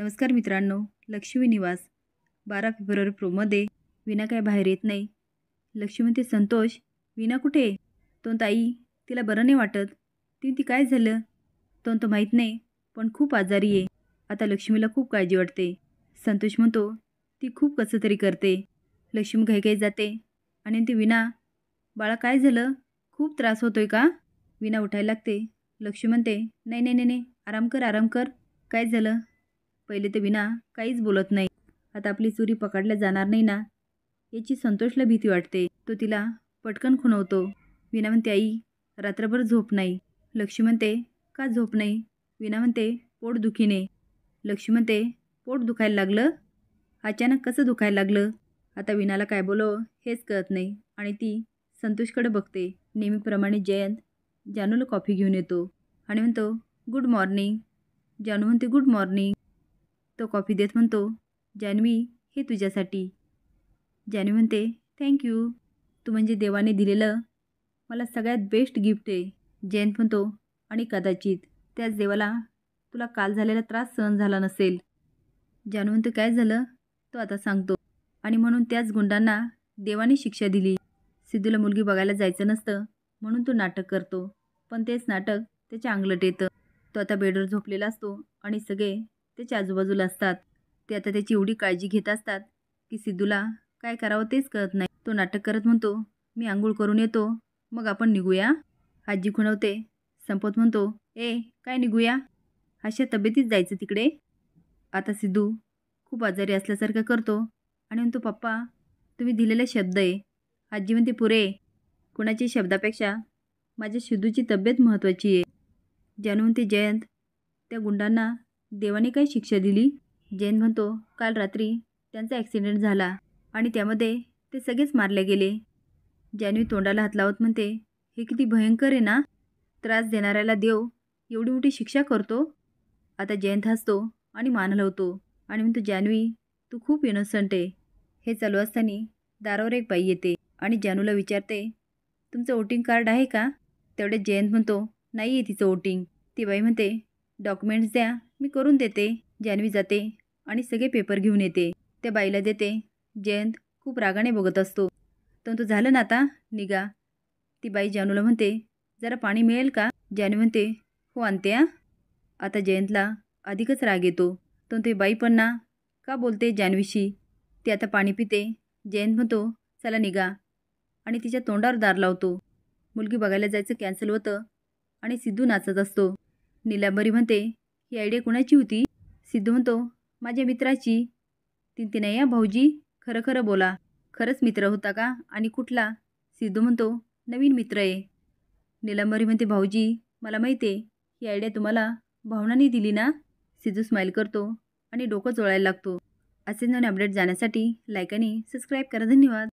नमस्कार मित्रांनो, लक्ष्मी निवास 12 फेब्रुवारी प्रोमध्ये विना काय बाहेर येत नाही. लक्ष्मी म्हणते, संतोष विना कुठे? तो ताई तिला बरं नाही वाटत. ती काय झालं? तो माहीत नाही, पण खूप आजारी आहे. आता लक्ष्मीला खूप काळजी वाटते. संतोष म्हणतो, ती खूप कसं तरी करते. लक्ष्मी घाई जाते आणि ती विना, बाळा काय झालं? खूप त्रास होतोय का? विना उठायला लागते. लक्ष्मी म्हणते, नाही नाही नाही नाही, आराम कर आराम कर. काय झालं? पहिले तर विना काहीच बोलत नाही. आता आपली चोरी पकडल्या जाणार नाही ना, याची संतोषला भीती वाटते. तो तिला पटकन खुणवतो. विना म्हणते, आई रात्रभर झोप नाही. लक्ष्मी म्हणते, का झोप नाही? विना म्हणते, पोट दुखीने. लक्ष्मी म्हणते, पोट दुखायला लागलं? अचानक कसं दुखायला लागलं? आता विनाला काय बोलावं हेच कळत नाही आणि ती संतोषकडे बघते. नेहमीप्रमाणे जयंत जानूला कॉफी घेऊन येतो आणि म्हणतो, गुड मॉर्निंग. जानू म्हणते, गुड मॉर्निंग. तो कॉफी देत म्हणतो, जान्हवी हे तुझ्यासाठी. जान्हवी म्हणते, थँक्यू. तू म्हणजे देवाने दिलेलं मला सगळ्यात बेस्ट गिफ्ट आहे. जयंत म्हणतो, आणि कदाचित त्याच देवाला तुला काल झालेला त्रास सहन झाला नसेल. जानू म्हणतो, काय झालं? तो आता सांगतो. आणि म्हणून त्याच गुंडांना देवाने शिक्षा दिली. सिद्धूला मुलगी बघायला जायचं नसतं म्हणून तो नाटक करतो, पण तेच नाटक त्याच्या अंगलट येतं. तो आता बेडवर झोपलेला असतो आणि सगळे त्याच्या आजूबाजूला असतात. ते आता त्याची एवढी काळजी घेत असतात की सिद्धूला काय करावं तेच कळत नाही. तो नाटक करत म्हणतो, मी आंघोळ करून येतो, मग आपण निघूया. आजी खुणवते. संपत म्हणतो, काय निघूया? अशा तब्येतीत जायचं तिकडे? आता सिद्धू खूप आजारी असल्यासारखं करतो आणि म्हणतो, पप्पा तुम्ही दिलेले शब्द आहे. आजी म्हणते, पुरे. कुणाची शब्दापेक्षा माझ्या सिद्धूची तब्येत महत्त्वाची आहे. जानू म्हणते, जयंत त्या गुंडांना देवाने काय शिक्षा दिली? जयंत म्हणतो, काल रात्री त्यांचा ॲक्सिडेंट झाला आणि त्यामध्ये ते सगळेच मारले गेले. जान्हवी तोंडाला हात लावत म्हणते, हे किती भयंकर आहे ना. त्रास देणाऱ्याला देव एवढी मोठी शिक्षा करतो. आता जयंत हसतो आणि मान हलवतो आणि म्हणतो, जान्हवी तू खूप इनोसंट आहे. हे चालू असताना दारावर एक बाई येते आणि जानूला विचारते, तुमचं वोटिंग कार्ड आहे का? तेवढ्यात जयंत म्हणतो, नाही आहे तिचं वोटिंग. ती बाई म्हणते, डॉक्युमेंट्स द्या, मी करून देते. जान्हवी जाते आणि सगळे पेपर घेऊन येते. त्या बाईला देते. जयंत खूप रागाने बघत असतो. तो झालं ना आता, निघा. ती बाई जानूला म्हणते, जरा पाणी मिळेल का? जानू म्हणते, हो आणते. आता जयंतला अधिकच राग येतो. ते बाई पण ना का बोलते जानवीशी. ती आता पाणी पिते. जयंत म्हणतो, चला निघा, आणि तिच्या तोंडावर दार लावतो. मुलगी बघायला जायचं कॅन्सल होतं आणि सिद्धू नाचत असतो. नीलांबरी म्हणते, ही आयडिया कुणाची होती? सिद्धू म्हणतो, माझ्या मित्राची. ती नाही भाऊजी, खरं खरं बोला, खरंच मित्र होता का आणि कुठला? सिद्धू म्हणतो, नवीन मित्र आहे. नीलांबरी म्हणते, भाऊजी मला माहिती आहे ही आयडिया तुम्हाला भावनाने दिली ना. सिद्धू स्माईल करतो आणि डोकं चोळायला लागतो. असे नवीन अपडेट जाण्यासाठी लाईक आणि सबस्क्राईब करा. धन्यवाद.